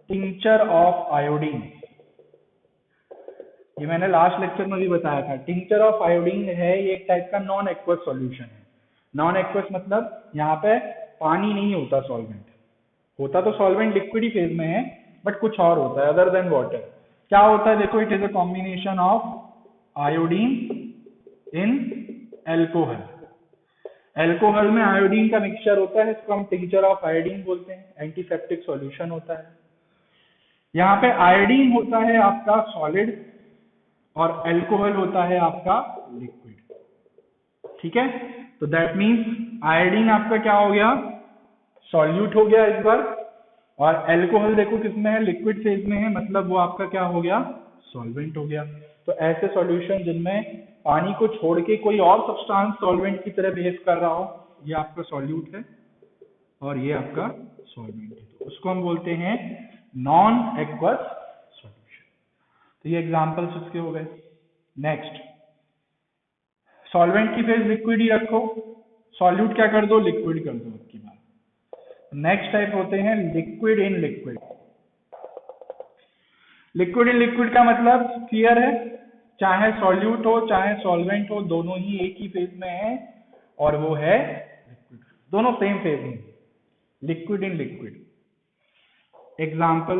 टिंचर ऑफ आयोडीन। ये मैंने लास्ट लेक्चर में भी बताया था। टिंचर ऑफ आयोडीन है, ये एक टाइप का नॉन एक्वस सॉल्यूशन है। नॉन एक्वस मतलब यहाँ पे पानी नहीं होता सॉल्वेंट, होता तो सॉल्वेंट लिक्विड ही फेज में है, बट कुछ और होता है अदर देन वाटर। क्या होता है? देखो, it is a combination of iodine in alcohol. Alcohol में आयोडीन का मिक्सचर होता है, इसको हम टिंचर ऑफ आयोडीन बोलते हैं। एंटीसेप्टिक सॉल्यूशन होता है। यहाँ पे आयोडीन होता है आपका सॉलिड और एल्कोहल होता है आपका लिक्विड। ठीक है? तो दैट मीन्स आयोडीन आपका क्या हो गया? सॉल्यूट हो गया इस बार, और एल्कोहल देखो किसमें है? लिक्विड फेज में है, मतलब वो आपका क्या हो गया? सॉल्वेंट हो गया। तो ऐसे सॉल्यूशन जिनमें पानी को छोड़ के कोई और सब्सटेंस सॉल्वेंट की तरह बिहेव कर रहा हो, ये आपका सॉल्यूट है और ये आपका सॉल्वेंट है, तो उसको हम बोलते हैं नॉन एक्वस सॉल्यूशन। तो ये एग्जांपल्स उसके हो गए। नेक्स्ट, सॉल्वेंट की फेज लिक्विड ही रखो, सॉल्यूट क्या कर दो? लिक्विड कर दो आपकी बात। नेक्स्ट टाइप होते हैं liquid in liquid. Liquid in liquid का मतलब क्लियर है, चाहे सॉल्यूट हो चाहे सॉल्वेंट हो, दोनों ही एक ही फेज में है, और वो है लिक्विड, दोनों सेम फेज में। Liquid in liquid. Example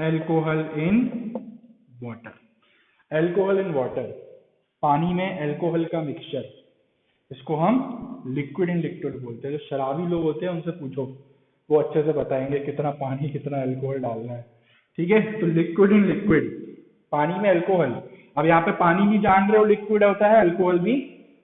alcohol in water. Alcohol in water, पानी में एल्कोहल का मिक्सचर। इसको हम लिक्विड इन लिक्विड बोलते हैं। जो शराबी लोग होते हैं उनसे पूछो, वो अच्छे से बताएंगे कितना पानी कितना अल्कोहल डालना है। ठीक है, तो लिक्विड इन लिक्विड, पानी में अल्कोहल। अब यहाँ पे पानी भी जान रहे हो लिक्विड होता है, अल्कोहल भी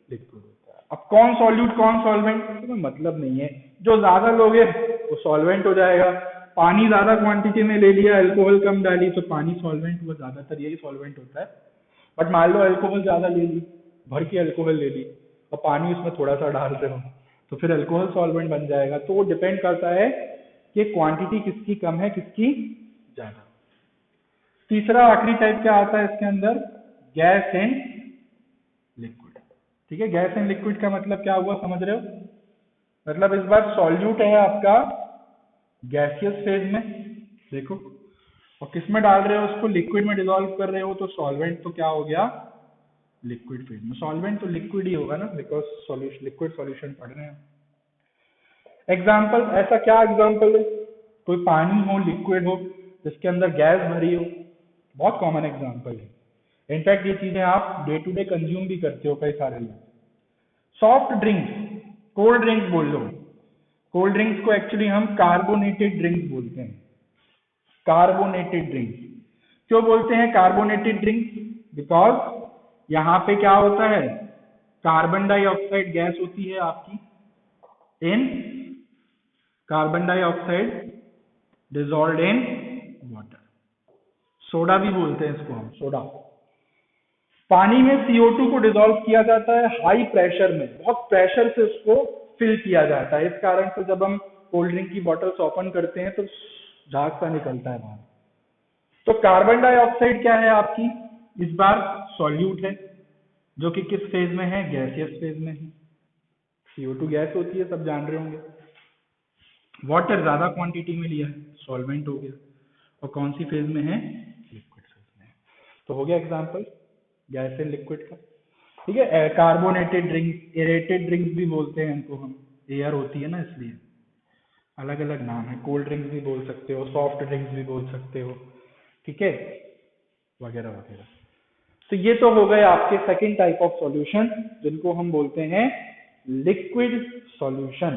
लिक्विड होता है। अब कौन सॉल्यूट कौन सॉल्वेंट, तो मतलब नहीं है। जो ज्यादा लोगे वो सॉल्वेंट हो जाएगा, पानी ज्यादा क्वांटिटी में ले लिया, अल्कोहल कम डाली तो पानी सॉल्वेंट हुआ। ज्यादातर यही सॉल्वेंट होता है। बट मान लो अल्कोहल ज्यादा ले ली, भर की अल्कोहल ले ली और पानी उसमें थोड़ा सा डाल रहे हो, तो फिर अल्कोहल सॉल्वेंट बन जाएगा। तो वो डिपेंड करता है कि क्वांटिटी किसकी कम है किसकी ज्यादा। तीसरा आखिरी टाइप क्या आता है इसके अंदर, गैस एंड लिक्विड। ठीक है, गैस एंड लिक्विड का मतलब क्या हुआ समझ रहे हो, मतलब इस बार सॉल्यूट है आपका गैसियस फेज में, देखो, और किस में डाल रहे हो उसको, लिक्विड में डिसॉल्व कर रहे हो, तो सॉल्वेंट तो क्या हो गया, लिक्विड फेज में। सॉल्वेंट तो लिक्विड ही होगा ना, बिकॉज सॉल्यूशन लिक्विड सॉल्यूशन पढ़ रहे हैं। एग्जाम्पल, ऐसा क्या एग्जाम्पल है, कोई पानी हो लिक्विड हो जिसके अंदर गैस भरी हो, बहुत कॉमन एग्जाम्पल है। इनफैक्ट ये चीजें आप डे टू डे कंज्यूम भी करते हो कई सारे लोग। सॉफ्ट ड्रिंक्स, कोल्ड ड्रिंक्स बोल लो, कोल्ड ड्रिंक्स को एक्चुअली हम कार्बोनेटेड ड्रिंक्स बोलते हैं। कार्बोनेटेड ड्रिंक्स क्यों बोलते हैं कार्बोनेटेड ड्रिंक्स, बिकॉज यहाँ पे क्या होता है, कार्बन डाइऑक्साइड गैस होती है आपकी, in carbon dioxide dissolved in water, soda भी बोलते हैं इसको हम, सोडा। पानी में CO2 को डिसॉल्व किया जाता है हाई प्रेशर में, बहुत प्रेशर से उसको फिल किया जाता है। इस कारण से जब हम कोल्ड ड्रिंक की बॉटल्स ओपन करते हैं तो झाग सा निकलता है बाहर। तो कार्बन डाइऑक्साइड क्या है आपकी, इस बार सॉल्यूट है, जो कि किस फेज में है, गैसियस फेज में है। CO2 गैस होती है, सब जान रहे होंगे। वाटर ज्यादा क्वांटिटी में लिया है, सॉल्वेंट हो गया, और कौन सी फेज में है, लिक्विड फेज में है। तो हो गया एग्जांपल गैस एंड लिक्विड का। ठीक है, कार्बोनेटेड ड्रिंक्स, एरेटेड ड्रिंक्स भी बोलते हैं इनको हम, एयर होती है ना इसलिए, अलग अलग नाम है। कोल्ड ड्रिंक्स भी बोल सकते हो, सॉफ्ट ड्रिंक्स भी बोल सकते हो, ठीक है, वगैरह वगैरह। तो ये तो हो गए आपके सेकंड टाइप ऑफ सॉल्यूशन, जिनको हम बोलते हैं लिक्विड सॉल्यूशन।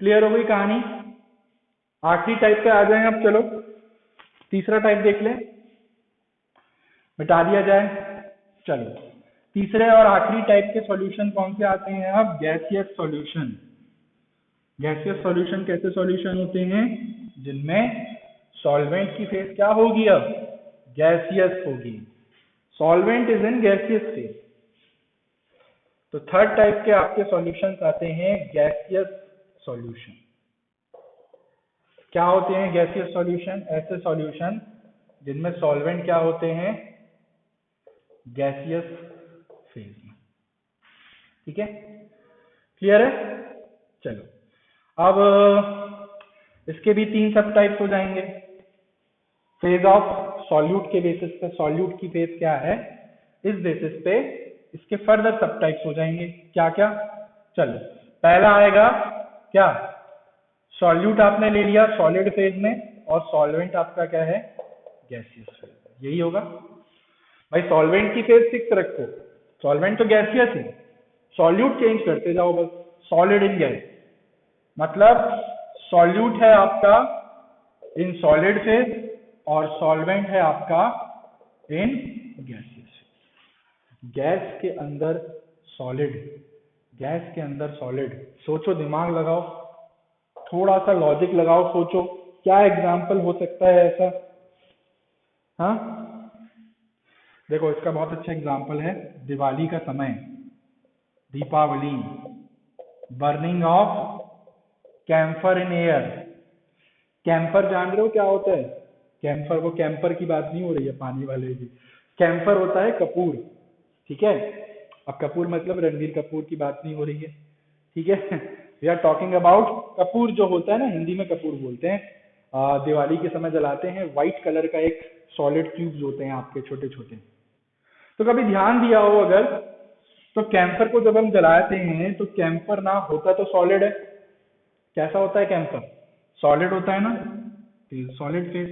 क्लियर हो गई कहानी। आखिरी टाइप पे आ जाए अब, चलो तीसरा टाइप देख लें, मिटा दिया जाए। चलो तीसरे और आखिरी टाइप के सॉल्यूशन कौन से आते हैं अब, गैसियस सॉल्यूशन। गैसियस सॉल्यूशन कैसे सॉल्यूशन होते हैं, जिनमें सॉल्वेंट की फेज क्या होगी, अब गैसियस होगी, solvent is in gaseous phase. तो थर्ड टाइप के आपके सॉल्यूशंस आते हैं गैसियस सॉल्यूशन। क्या होते हैं गैसियस सॉल्यूशन, ऐसे सॉल्यूशन जिनमें सॉल्वेंट क्या होते हैं, गैसियस फेज में। ठीक है, क्लियर है। चलो अब इसके भी 3 सब टाइप्स हो जाएंगे। फेज ऑफ सॉल्यूट के बेसिस पे, सॉल्यूट की फेज क्या है, इस बेसिस पे इसके फर्दर सब टाइप्स हो जाएंगे। क्या क्या, चलो पहला आएगा क्या, सॉल्यूट आपने ले लिया सॉलिड फेज में, और सॉल्वेंट आपका क्या है, गैसियस फेज, यही होगा भाई। सॉल्वेंट की फेज फिक्स रखो, सॉल्वेंट तो गैसियस है, सॉल्यूट चेंज करते जाओ बस, सॉलिड इन गैस, मतलब सॉल्यूट है आपका इन सॉलिड फेज और सॉल्वेंट है आपका इन गैसियस फेज। गैस के अंदर सॉलिड, गैस के अंदर सॉलिड, सोचो, दिमाग लगाओ, थोड़ा सा लॉजिक लगाओ, सोचो क्या एग्जाम्पल हो सकता है ऐसा। हाँ देखो, इसका बहुत अच्छा एग्जाम्पल है दिवाली का समय, Deepavali, burning of camphor in air. Camphor जान रहे हो क्या होता है, कैम्फर, वो कैम्पर की बात नहीं हो रही है पानी वाले की, कैम्फर होता है कपूर। ठीक है, अब कपूर मतलब रणबीर कपूर की बात नहीं हो रही है, ठीक है, we are talking about kapoor, जो होता है ना, हिंदी में कपूर बोलते हैं, दिवाली के समय जलाते हैं, व्हाइट कलर का एक सॉलिड क्यूब्स होते हैं आपके छोटे छोटे। तो कभी ध्यान दिया हो अगर, तो कैम्फर को जब हम जलाते हैं तो कैम्फर ना होता तो सॉलिड है, कैसा होता है कैम्फर, सॉलिड होता है ना, सॉलिड फेज।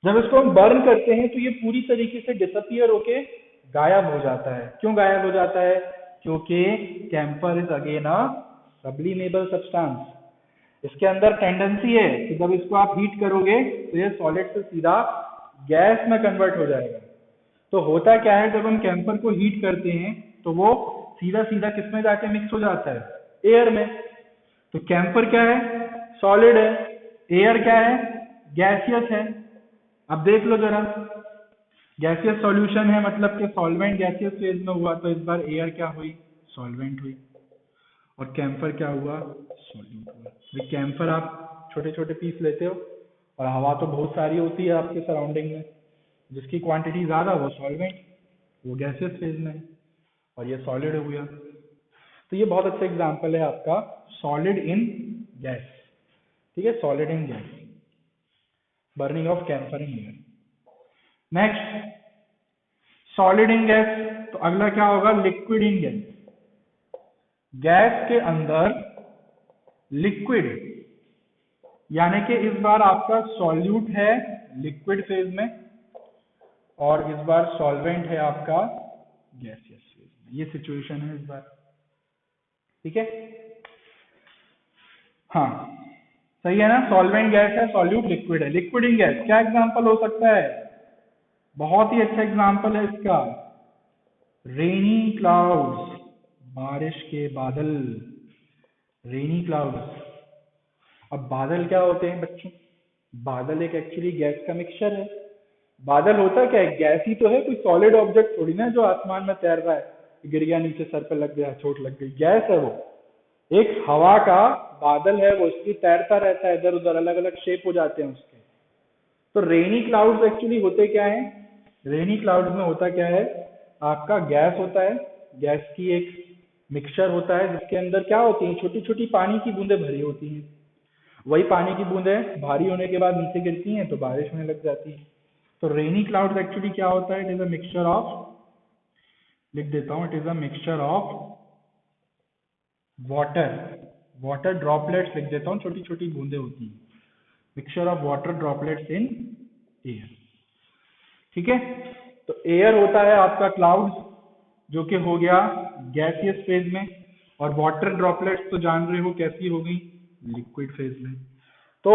जब इसको हम बर्न करते हैं तो ये पूरी तरीके से डिसअपियर होके गायब हो जाता है। क्यों गायब हो जाता है? क्योंकि camper is again a sublimable substance. इसके अंदर टेंडेंसी है कि जब इसको आप हीट करोगे तो ये सॉलिड से सीधा गैस में कन्वर्ट हो जाएगा। तो होता क्या है, जब हम कैंपर को हीट करते हैं तो वो सीधा सीधा किस में जाके मिक्स हो जाता है? एयर में। तो कैंपर क्या है? सॉलिड है। एयर क्या है? गैसियस है। अब देख लो जरा, गैसियस सॉल्यूशन है मतलब कि सॉल्वेंट गैसियस फेज में हुआ, तो इस बार एयर क्या हुई? सॉल्वेंट हुई। और कैंपर क्या हुआ? सॉल्यूट हुआ। भाई कैंपर आप छोटे छोटे पीस लेते हो और हवा तो बहुत सारी होती है आपके सराउंडिंग में, जिसकी क्वांटिटी ज्यादा वो सॉल्वेंट, वो गैसियस फेज में है, और ये सॉलिड हो गया। तो ये बहुत अच्छा एग्जांपल है आपका सॉलिड इन गैस। ठीक है, solid in gas, burning of camper in air. Next, solid in gas, तो अगला क्या होगा? Liquid in gas. गैस के अंदर लिक्विड, यानी कि इस बार आपका सॉल्यूट है लिक्विड फेज में और इस बार सॉल्वेंट है आपका गैसियस फेज में। ये सिचुएशन है इस बार। ठीक है, हाँ सही है ना? सॉल्वेंट गैस है, सॉल्यूट लिक्विड है। लिक्विड इन गैस क्या एग्जांपल हो सकता है? बहुत ही अच्छा एग्जांपल है इसका, रेनी क्लाउड्स, बारिश के बादल, रेनी क्लाउड्स। अब बादल क्या होते हैं बच्चों? बादल एक एक्चुअली गैस का मिक्सचर है। बादल होता क्या है? गैस ही तो है, कोई सॉलिड ऑब्जेक्ट थोड़ी ना जो आसमान में तैर रहा है, गिर गया नीचे, सर पे लग गया, चोट लग गई। गैस है वो, एक हवा का बादल है वो, इसकी तैरता रहता है इधर उधर, अलग अलग शेप हो जाते हैं उसके। तो रेनी क्लाउड्स एक्चुअली होते क्या है? रेनी क्लाउड्स में होता क्या है? आपका गैस होता है, गैस की एक मिक्सचर होता है जिसके अंदर क्या होती है? छोटी छोटी पानी की बूंदें भरी होती हैं। वही पानी की बूंदें भारी होने के बाद नीचे गिरती हैं तो बारिश होने लग जाती है। तो रेनी क्लाउड्स एक्चुअली क्या होता है? It is a mixture of, लिख देता हूं, it is a mixture of water, water droplets लिख देता हूँ, छोटी छोटी बूंदें होती हैं। Mixture of water droplets in air. ठीक है, तो एयर होता है आपका क्लाउड्स, जो कि हो गया गैसियस फेज में, और वाटर ड्रॉपलेट्स तो जान रहे हो कैसी हो गई? लिक्विड फेज में। तो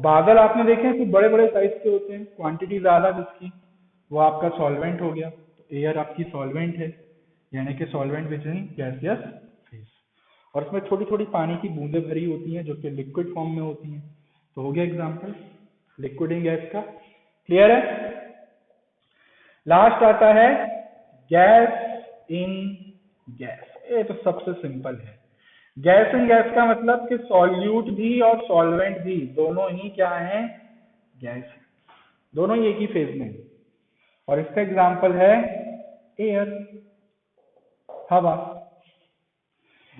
बादल आपने देखे हैं कुछ बड़े बड़े साइज के होते हैं, क्वांटिटी ज्यादा जिसकी, वो आपका सॉल्वेंट हो गया। तो एयर आपकी सॉल्वेंट है, यानी कि solvent which in gaseous phase. और उसमें छोटी छोटी पानी की बूंदें भरी होती हैं जो कि लिक्विड फॉर्म में होती हैं। तो हो गया एग्जांपल लिक्विड इन गैस का। क्लियर है? लास्ट आता है गैस इन गैस। ये तो सबसे सिंपल है। गैस इन गैस का मतलब कि सॉल्यूट भी और सॉल्वेंट भी दोनों ही क्या है? गैस है। दोनों ही एक ही फेज में है। और इसका एग्जांपल है एयर, हवा।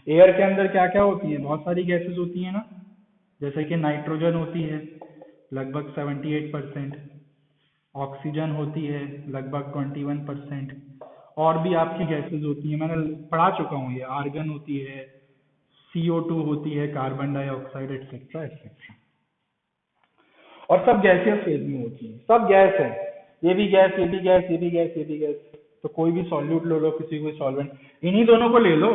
एयर के अंदर क्या क्या होती है? बहुत सारी गैसेस होती है ना, जैसे कि नाइट्रोजन होती है लगभग 78%, ऑक्सीजन होती है लगभग 21%, और भी आपकी गैसेस होती है, मैंने पढ़ा चुका हूँ ये, आर्गन होती है, CO2 होती है, कार्बन डाइऑक्साइड, एक्सेट्रा एक्सेट्रा। और सब गैसियस फेज में होती है, सब गैस है। ये भी गैस, ये भी गैस, ये भी गैस, ये भी गैस। तो कोई भी सॉल्यूट ले लो, किसी कोई सॉल्वेंट, इन्हीं दोनों को ले लो।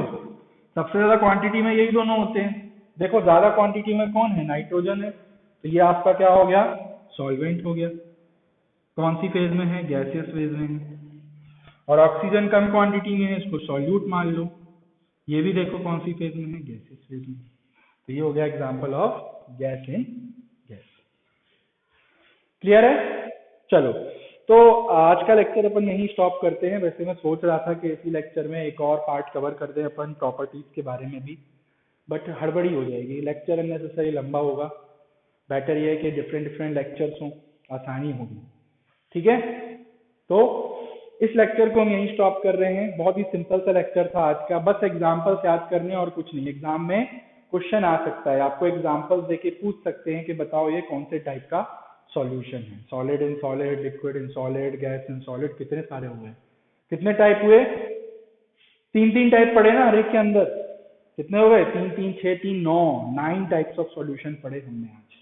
सबसे ज्यादा क्वांटिटी में यही दोनों होते हैं। देखो ज्यादा क्वांटिटी में कौन है? नाइट्रोजन है, तो ये आपका क्या हो गया? सॉल्वेंट हो गया। कौन सी फेज में है? गैसियस फेज में है। और ऑक्सीजन कम क्वांटिटी में है, इसको सॉल्यूट मान लो। ये भी देखो कौन सी फेज में है? गैसियस फेज में। तो ये हो गया example of gas in gas. Clear है? चलो, तो आज का लेक्चर अपन यहीं स्टॉप करते हैं। वैसे मैं सोच रहा था कि इसी लेक्चर में एक और पार्ट कवर कर दें अपन प्रॉपर्टीज के बारे में भी, बट हड़बड़ी हो जाएगी, लेक्चर अननेसेसरी लंबा होगा। बेटर ये है कि डिफरेंट डिफरेंट लेक्चर्स हों, आसानी होगी। ठीक है, तो इस लेक्चर को हम यहीं स्टॉप कर रहे हैं। बहुत ही सिंपल सा लेक्चर था आज का, बस एग्जाम्पल्स याद करने और कुछ नहीं। एग्जाम में क्वेश्चन आ सकता है, आपको एग्जाम्पल्स देके पूछ सकते हैं कि बताओ ये कौन से टाइप का सॉल्यूशन है। Solid in solid, liquid in solid, gas in solid, कितने सारे हुए? कितने टाइप हुए? तीन तीन टाइप पढ़े ना हर एक के अंदर। कितने हो गए? 3 3 6 3 9, 9 टाइप्स ऑफ सॉल्यूशन पढ़े हमने आज,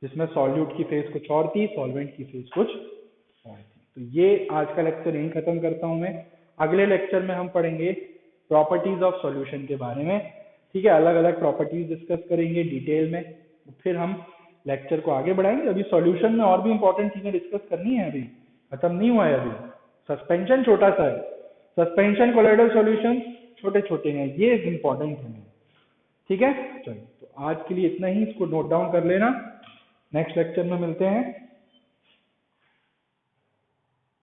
जिसमें सॉल्यूट की फेज कुछ और थी, सॉल्वेंट की फेज कुछ और थी। तो ये आज का लेक्चर यहीं खत्म करता हूँ मैं। अगले लेक्चर में हम पढ़ेंगे प्रॉपर्टीज ऑफ सॉल्यूशन के बारे में, ठीक है। अलग अलग प्रॉपर्टीज डिस्कस करेंगे डिटेल में, फिर हम लेक्चर को आगे बढ़ाएंगे। अभी सॉल्यूशन में और भी इंपॉर्टेंट चीजें डिस्कस करनी है, अभी खत्म नहीं हुआ है। अभी सस्पेंशन छोटा सा है, सस्पेंशन कोलोइडल सॉल्यूशन छोटे छोटे हैं, ये इंपॉर्टेंट है, ठीक है। चलो, तो आज के लिए इतना ही, इसको नोट डाउन कर लेना। नेक्स्ट लेक्चर में मिलते हैं।